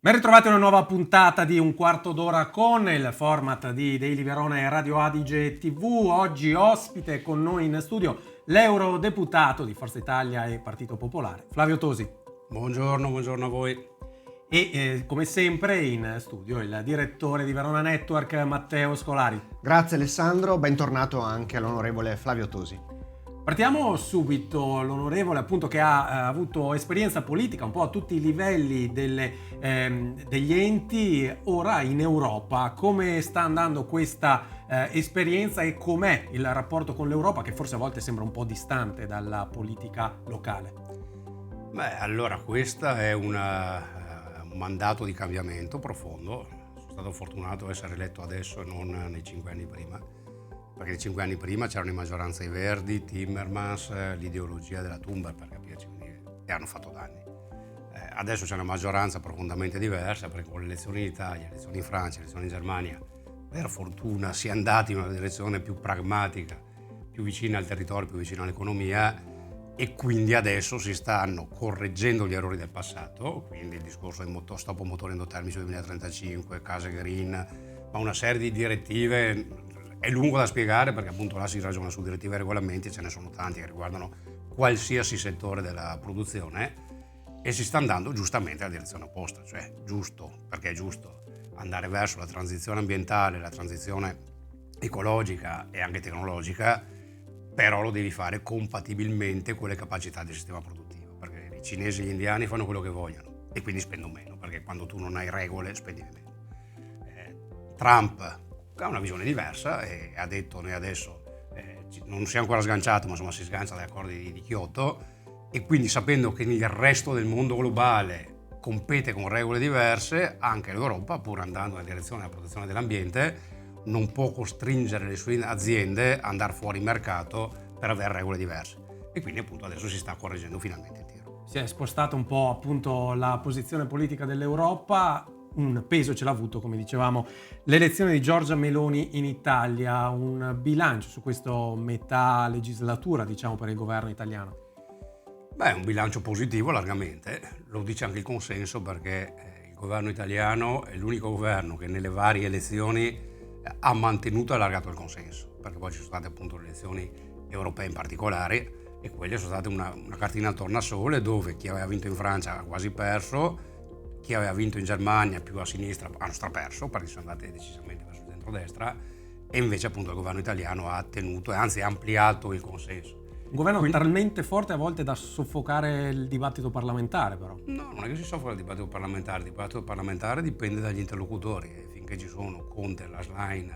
Ben ritrovati a una nuova puntata di Un Quarto d'Ora con il format di Daily Verona e Radio Adige TV. Oggi ospite con noi in studio l'eurodeputato di Forza Italia e Partito Popolare, Flavio Tosi. Buongiorno a voi. E come sempre in studio il direttore di Verona Network, Matteo Scolari. Grazie Alessandro, bentornato anche all'onorevole Flavio Tosi. Partiamo subito, l'onorevole appunto che ha avuto esperienza politica un po' a tutti i livelli degli enti, ora in Europa. Come sta andando questa esperienza e com'è il rapporto con l'Europa, che forse a volte sembra un po' distante dalla politica locale? Allora questa è un mandato di cambiamento profondo. Sono stato fortunato ad essere eletto adesso e non nei 5 anni prima, perché nei 5 anni prima c'erano in maggioranza i Verdi, Timmermans, l'ideologia della Thunberg, per capirci, e hanno fatto danni. Adesso c'è una maggioranza profondamente diversa, perché con le elezioni in Italia, le elezioni in Francia, le elezioni in Germania, per fortuna si è andati in una direzione più pragmatica, più vicina al territorio, più vicina all'economia, e quindi adesso si stanno correggendo gli errori del passato, quindi il discorso del stop motori endotermici 2035, case green, ma una serie di direttive. È lungo da spiegare perché appunto là si ragiona su direttive e regolamenti, ce ne sono tanti che riguardano qualsiasi settore della produzione, e si sta andando giustamente nella direzione opposta, cioè giusto, perché è giusto andare verso la transizione ambientale, la transizione ecologica e anche tecnologica, però lo devi fare compatibilmente con le capacità del sistema produttivo, perché i cinesi e gli indiani fanno quello che vogliono e quindi spendono meno, perché quando tu non hai regole spendi meno. Trump ha una visione diversa e ha detto noi adesso non si è ancora sganciato, ma insomma si sgancia dagli accordi di Kyoto, e quindi sapendo che nel resto del mondo globale compete con regole diverse, anche l'Europa, pur andando nella direzione della protezione dell'ambiente, non può costringere le sue aziende ad andare fuori mercato per avere regole diverse, e quindi appunto adesso si sta correggendo finalmente il tiro. Si è spostata un po' appunto la posizione politica dell'Europa. Un peso ce l'ha avuto, come dicevamo, l'elezione di Giorgia Meloni in Italia. Un bilancio su questo metà legislatura, diciamo, per il governo italiano? È un bilancio positivo largamente, lo dice anche il consenso, perché il governo italiano è l'unico governo che nelle varie elezioni ha mantenuto e allargato il consenso, perché poi ci sono state appunto le elezioni europee in particolare, e quelle sono state una cartina al tornasole, dove chi aveva vinto in Francia ha quasi perso, chi aveva vinto in Germania più a sinistra hanno straperso, perché sono andate decisamente verso il centrodestra, e invece appunto il governo italiano ha tenuto e anzi ha ampliato il consenso. Un governo talmente forte a volte da soffocare il dibattito parlamentare, però. No, non è che si soffoca il dibattito parlamentare dipende dagli interlocutori, e finché ci sono Conte e la Schlein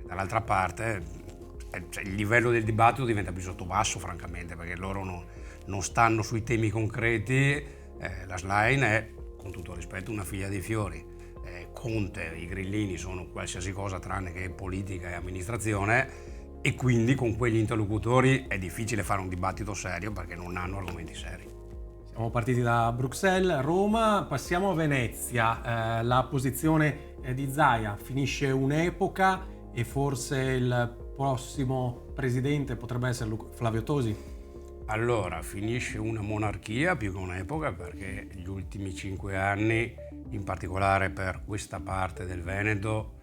dall'altra parte, il livello del dibattito diventa più sottobasso francamente, perché loro non stanno sui temi concreti. La Schlein è, con tutto il rispetto, una figlia dei fiori. Conte, i grillini sono qualsiasi cosa tranne che politica e amministrazione, e quindi con quegli interlocutori è difficile fare un dibattito serio perché non hanno argomenti seri. Siamo partiti da Bruxelles, Roma, passiamo a Venezia. La posizione di Zaia: finisce un'epoca e forse il prossimo presidente potrebbe essere Flavio Tosi? Allora, finisce una monarchia più che un'epoca, perché gli ultimi 5 anni, in particolare per questa parte del Veneto,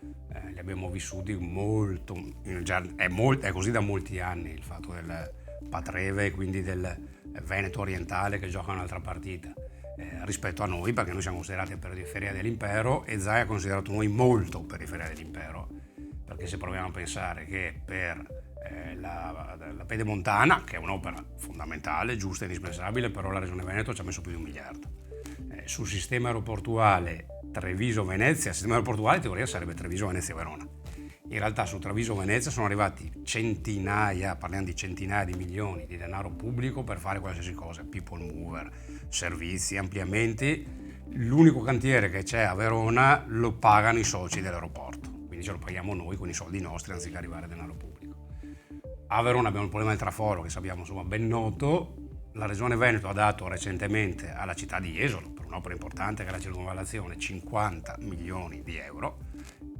li abbiamo vissuti molto, è così da molti anni il fatto del Patreve e quindi del Veneto orientale che gioca un'altra partita rispetto a noi, perché noi siamo considerati periferia dell'impero e Zaia è considerato noi molto periferia dell'impero, perché se proviamo a pensare che per la Pedemontana, che è un'opera fondamentale, giusta e indispensabile, però la Regione Veneto ci ha messo più di 1 miliardo. Sul sistema aeroportuale Treviso-Venezia, il sistema aeroportuale in teoria sarebbe Treviso-Venezia-Verona. In realtà su Treviso-Venezia sono arrivati parliamo di centinaia di milioni di denaro pubblico per fare qualsiasi cosa, people mover, servizi, ampliamenti. L'unico cantiere che c'è a Verona lo pagano i soci dell'aeroporto, quindi ce lo paghiamo noi con i soldi nostri anziché arrivare denaro pubblico. A Verona abbiamo il problema del traforo, che sappiamo insomma ben noto. La Regione Veneto ha dato recentemente alla città di Jesolo, per un'opera importante che è la circonvallazione, 50 milioni di euro,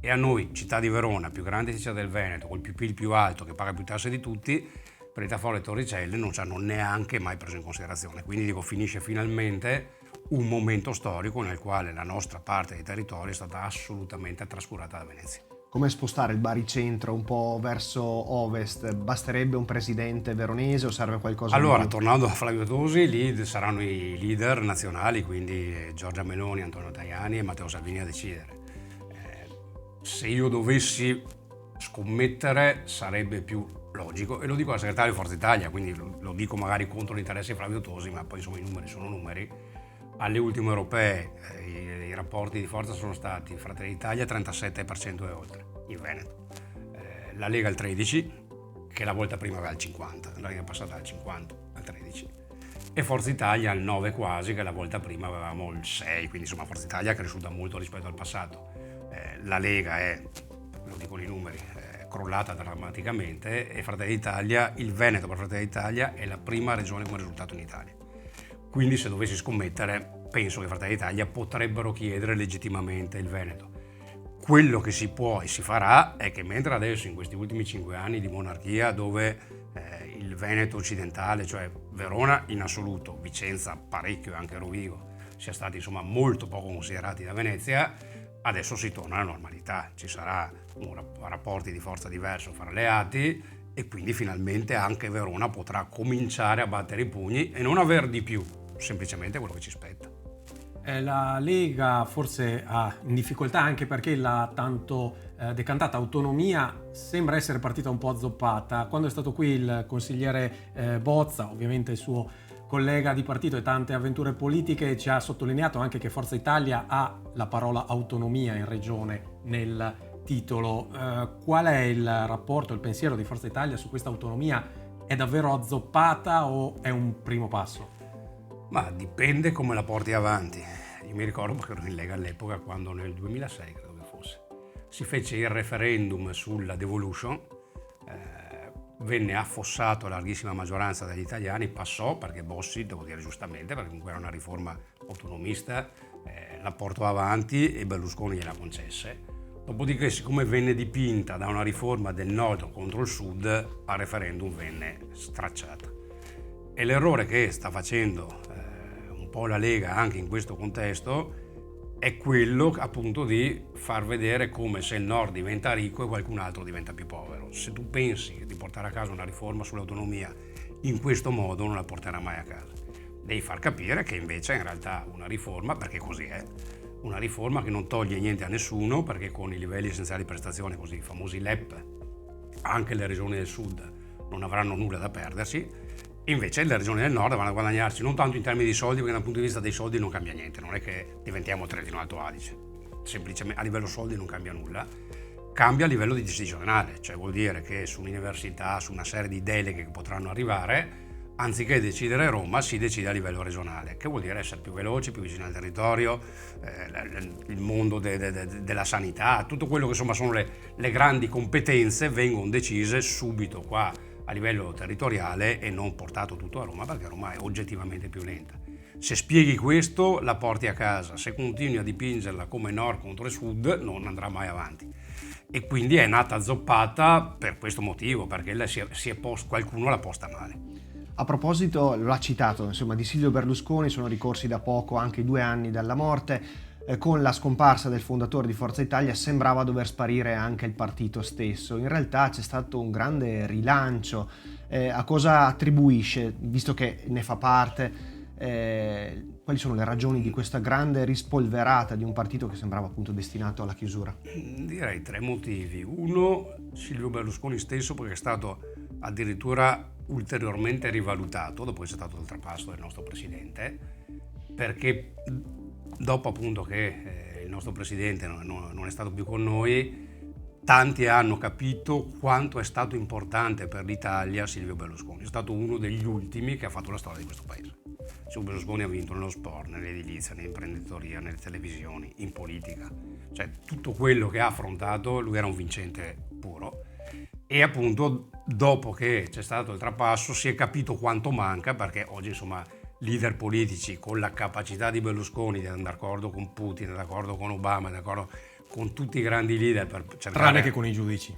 e a noi, città di Verona, più grande città del Veneto, col PIL più alto, che paga più tasse di tutti, per il traforo e Torricelle non ci hanno neanche mai preso in considerazione. Quindi dico, finisce finalmente un momento storico nel quale la nostra parte dei territori è stata assolutamente trascurata da Venezia. Come spostare il baricentro un po' verso ovest? Basterebbe un presidente veronese o serve qualcosa di Allora, più? tornando a Flavio Tosi, lì saranno i leader nazionali, quindi Giorgia Meloni, Antonio Tajani e Matteo Salvini a decidere. Se io dovessi scommettere sarebbe più logico, e lo dico al segretario di Forza Italia, quindi lo dico magari contro l'interesse di Flavio Tosi, ma poi insomma i numeri sono numeri. Alle ultime europee i rapporti di forza sono stati Fratelli d'Italia 37% e oltre, in Veneto. La Lega il 13%, che la volta prima aveva il 50%, la Lega passata dal 50% al 13%. E Forza Italia il 9% quasi, che la volta prima avevamo il 6%, quindi insomma Forza Italia è cresciuta molto rispetto al passato. La Lega è, lo dicono i numeri, crollata drammaticamente, e Fratelli d'Italia, il Veneto per Fratelli d'Italia è la prima regione come risultato in Italia. Quindi se dovessi scommettere, penso che Fratelli d'Italia potrebbero chiedere legittimamente il Veneto. Quello che si può e si farà è che mentre adesso in questi ultimi 5 anni di monarchia, dove il Veneto occidentale, cioè Verona in assoluto, Vicenza parecchio e anche Rovigo, sia stati insomma molto poco considerati da Venezia, adesso si torna alla normalità, ci sarà rapporti di forza diverso fra alleati e quindi finalmente anche Verona potrà cominciare a battere i pugni e non aver di più, semplicemente quello che ci spetta. La Lega forse ha in difficoltà anche perché la tanto decantata autonomia sembra essere partita un po' azzoppata. Quando è stato qui il consigliere Bozza, ovviamente il suo collega di partito e tante avventure politiche, ci ha sottolineato anche che Forza Italia ha la parola autonomia in regione nel titolo. Qual è il rapporto, il pensiero di Forza Italia su questa autonomia? È davvero azzoppata o è un primo passo? Ma dipende come la porti avanti. Io mi ricordo che ero in Lega all'epoca quando nel 2006, credo che fosse, si fece il referendum sulla devolution, venne affossato a larghissima maggioranza dagli italiani, passò perché Bossi, devo dire giustamente, perché comunque era una riforma autonomista, la portò avanti e Berlusconi gliela concesse. Dopodiché, siccome venne dipinta da una riforma del nord contro il sud, al referendum venne stracciata. E l'errore che sta facendo un po' la Lega anche in questo contesto è quello appunto di far vedere come se il nord diventa ricco e qualcun altro diventa più povero. Se tu pensi di portare a casa una riforma sull'autonomia in questo modo, non la porterà mai a casa. Devi far capire che invece è in realtà una riforma, perché così è, una riforma che non toglie niente a nessuno, perché con i livelli essenziali di prestazione, così i famosi LEP, anche le regioni del sud non avranno nulla da perdersi. Invece le regioni del nord vanno a guadagnarsi non tanto in termini di soldi, perché dal punto di vista dei soldi non cambia niente, non è che diventiamo Trentino Alto Adige, semplicemente a livello soldi non cambia nulla, cambia a livello decisionale, cioè vuol dire che su un'università, su una serie di deleghe che potranno arrivare, anziché decidere Roma, si decide a livello regionale, che vuol dire essere più veloci, più vicini al territorio, il mondo della sanità, tutto quello che insomma sono le grandi competenze vengono decise subito qua a livello territoriale e non portato tutto a Roma, perché Roma è oggettivamente più lenta. Se spieghi questo la porti a casa, se continui a dipingerla come nord contro il sud non andrà mai avanti. E quindi è nata zoppata per questo motivo, perché qualcuno l'ha posta male. A proposito, lo ha citato, insomma, di Silvio Berlusconi, sono ricorsi da poco anche 2 anni dalla morte. Con la scomparsa del fondatore di Forza Italia sembrava dover sparire anche il partito stesso. In realtà c'è stato un grande rilancio. A cosa attribuisce, visto che ne fa parte, quali sono le ragioni di questa grande rispolverata di un partito che sembrava appunto destinato alla chiusura? Direi 3 motivi. Uno, Silvio Berlusconi stesso, perché è stato addirittura ulteriormente rivalutato dopo che c'è stato il trapasso del nostro presidente, perché dopo appunto che il nostro presidente non è stato più con noi, tanti hanno capito quanto è stato importante per l'Italia Silvio Berlusconi. È stato uno degli ultimi che ha fatto la storia di questo paese. Silvio Berlusconi ha vinto nello sport, nell'edilizia, nell'imprenditoria, nelle televisioni, in politica. Cioè tutto quello che ha affrontato, lui era un vincente puro. E appunto dopo che c'è stato il trapasso si è capito quanto manca, perché oggi insomma leader politici con la capacità di Berlusconi di andare d'accordo con Putin, d'accordo con Obama, d'accordo con tutti i grandi leader per cercare... Tranne che con i giudici.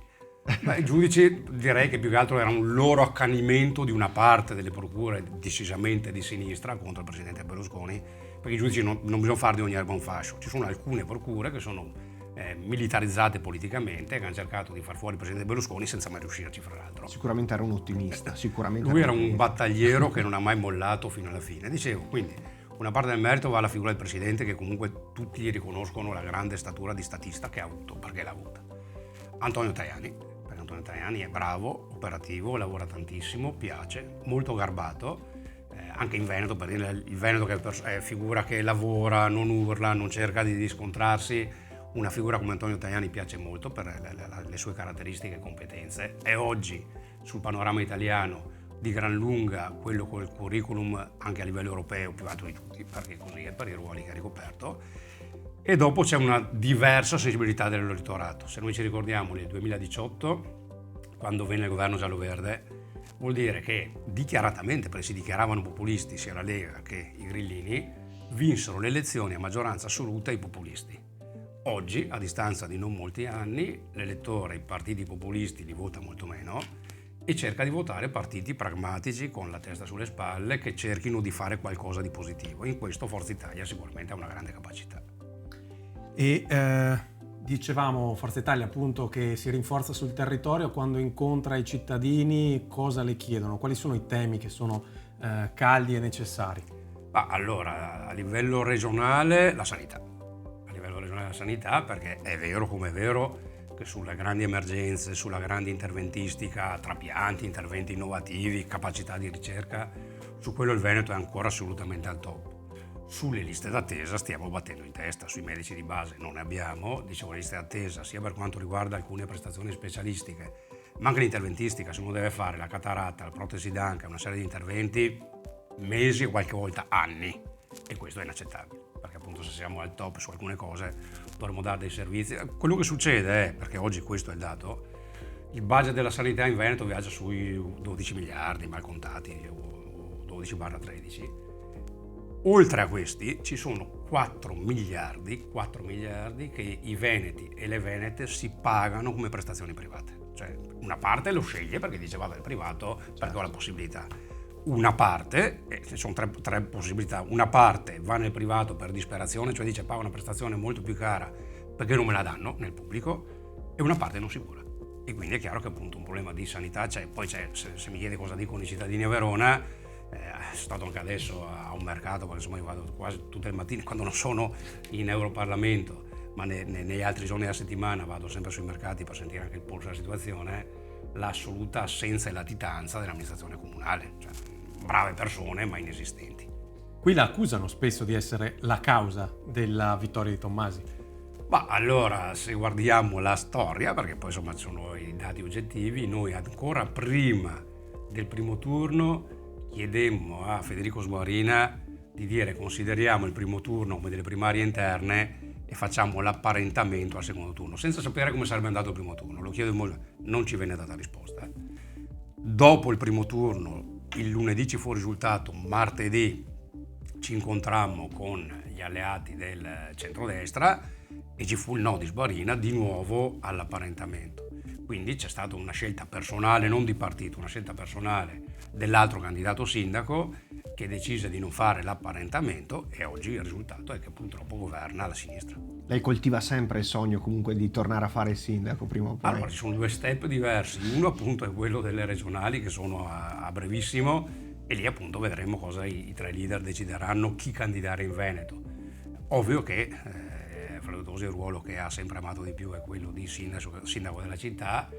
Beh, i giudici direi che più che altro era un loro accanimento di una parte delle procure decisamente di sinistra contro il presidente Berlusconi, perché i giudici non bisogna fare di ogni erba un fascio. Ci sono alcune procure che sono militarizzate politicamente, che hanno cercato di far fuori il presidente Berlusconi senza mai riuscirci, fra l'altro. Sicuramente era un ottimista, sicuramente. Lui era un battagliero che non ha mai mollato fino alla fine. Dicevo, quindi una parte del merito va alla figura del presidente, che comunque tutti gli riconoscono la grande statura di statista che ha avuto, perché l'ha avuta. Antonio Tajani è bravo, operativo, lavora tantissimo, piace, molto garbato, anche in Veneto, per dire, il Veneto che è figura che lavora, non urla, non cerca di scontrarsi. Una figura come Antonio Tajani piace molto per le sue caratteristiche e competenze. È oggi sul panorama italiano di gran lunga quello col curriculum anche a livello europeo più alto di tutti, perché così è per i ruoli che ha ricoperto. E dopo c'è una diversa sensibilità dell'elettorato. Se noi ci ricordiamo nel 2018, quando venne il governo giallo-verde, vuol dire che dichiaratamente, perché si dichiaravano populisti sia la Lega che i grillini, vinsero le elezioni a maggioranza assoluta i populisti. Oggi, a distanza di non molti anni, l'elettore, i partiti populisti li vota molto meno e cerca di votare partiti pragmatici con la testa sulle spalle che cerchino di fare qualcosa di positivo. In questo Forza Italia sicuramente ha una grande capacità. E dicevamo Forza Italia appunto che si rinforza sul territorio. Quando incontra i cittadini cosa le chiedono? Quali sono i temi che sono caldi e necessari? Allora, a livello regionale la sanità. La sanità, perché è vero come è vero che sulle grandi emergenze, sulla grande interventistica, trapianti, interventi innovativi, capacità di ricerca, su quello il Veneto è ancora assolutamente al top. Sulle liste d'attesa stiamo battendo in testa, sui medici di base non ne abbiamo, dicevo le liste d'attesa sia per quanto riguarda alcune prestazioni specialistiche, ma anche l'interventistica, se uno deve fare la cataratta, la protesi d'anca, una serie di interventi, mesi e qualche volta anni, e questo è inaccettabile. Perché appunto se siamo al top su alcune cose dovremmo dare dei servizi. Quello che succede è, perché oggi questo è il dato, il budget della sanità in Veneto viaggia sui 12 miliardi mal contati, o 12/13. Oltre a questi ci sono 4 miliardi che i veneti e le venete si pagano come prestazioni private. Cioè una parte lo sceglie perché dice vado al privato perché ho la possibilità. Una parte, ci sono tre possibilità, una parte va nel privato per disperazione, cioè dice pago una prestazione molto più cara perché non me la danno nel pubblico, e una parte non si cura. E quindi è chiaro che appunto un problema di sanità c'è. Poi se mi chiede cosa dicono i cittadini a Verona, sono stato anche adesso a un mercato, perché insomma io vado quasi tutte le mattine, quando non sono in Europarlamento, ma negli altri giorni della settimana vado sempre sui mercati per sentire anche il polso della situazione, l'assoluta assenza e latitanza dell'amministrazione comunale. Cioè, brave persone ma inesistenti. Qui la accusano spesso di essere la causa della vittoria di Tommasi. Ma allora, se guardiamo la storia, perché poi insomma ci sono i dati oggettivi, noi ancora prima del primo turno chiedemmo a Federico Sguarina di dire consideriamo il primo turno come delle primarie interne e facciamo l'apparentamento al secondo turno, senza sapere come sarebbe andato il primo turno. Lo chiedemmo, non ci venne data risposta. Dopo il primo turno, il lunedì ci fu il risultato, martedì ci incontrammo con gli alleati del centrodestra e ci fu il no di Sguarina di nuovo all'apparentamento. Quindi c'è stata una scelta personale, non di partito, una scelta personale dell'altro candidato sindaco che decise di non fare l'apparentamento, e oggi il risultato è che purtroppo governa la sinistra. Lei coltiva sempre il sogno comunque di tornare a fare il sindaco prima o poi? Allora, ci sono due step diversi. Uno appunto è quello delle regionali che sono a brevissimo, e lì appunto vedremo cosa i tre leader decideranno, chi candidare in Veneto. Ovvio che Flavio Tosi il ruolo che ha sempre amato di più è quello di sindaco della città.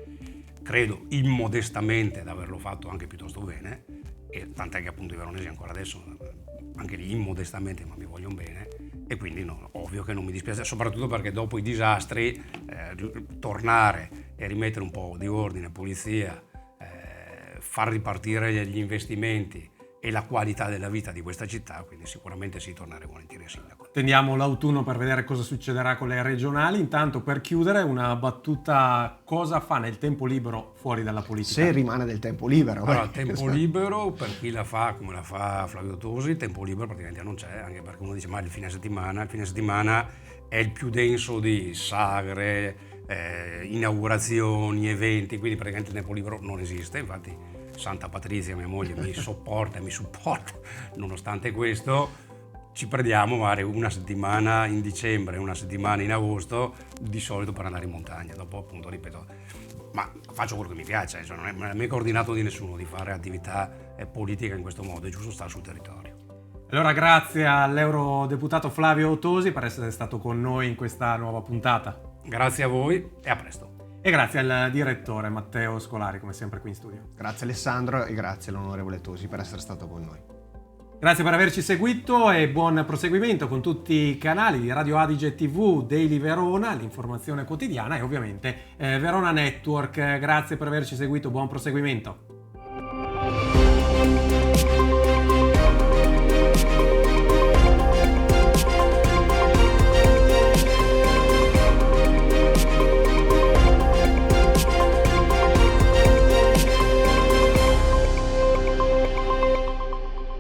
Credo immodestamente di averlo fatto anche piuttosto bene, e tant'è che appunto i veronesi ancora adesso, anche lì immodestamente, ma mi vogliono bene, e quindi no, ovvio che non mi dispiace, soprattutto perché dopo i disastri tornare e rimettere un po' di ordine, pulizia, far ripartire gli investimenti e la qualità della vita di questa città, quindi sicuramente sì, tornare volentieri a sindaco. Tendiamo l'autunno per vedere cosa succederà con le regionali. Intanto, per chiudere, una battuta: cosa fa nel tempo libero fuori dalla politica? Se rimane del tempo libero. Allora, tempo libero, per chi la fa come la fa Flavio Tosi, tempo libero praticamente non c'è, anche perché uno dice ma il fine settimana è il più denso di sagre, inaugurazioni, eventi, quindi praticamente il tempo libero non esiste. Infatti Santa Patrizia, mia moglie, mi sopporta e mi supporta. Nonostante questo ci prendiamo magari una settimana in dicembre, una settimana in agosto, di solito per andare in montagna. Dopo, appunto, ripeto, ma faccio quello che mi piace, cioè non è mai coordinato di nessuno di fare attività politica in questo modo, è giusto stare sul territorio. Allora grazie all'eurodeputato Flavio Tosi per essere stato con noi in questa nuova puntata. Grazie a voi e a presto. E grazie al direttore Matteo Scolari, come sempre qui in studio. Grazie Alessandro e grazie all'onorevole Tosi per essere stato con noi. Grazie per averci seguito e buon proseguimento con tutti i canali di Radio Adige TV, Daily Verona, l'informazione quotidiana e ovviamente Verona Network. Grazie per averci seguito, buon proseguimento.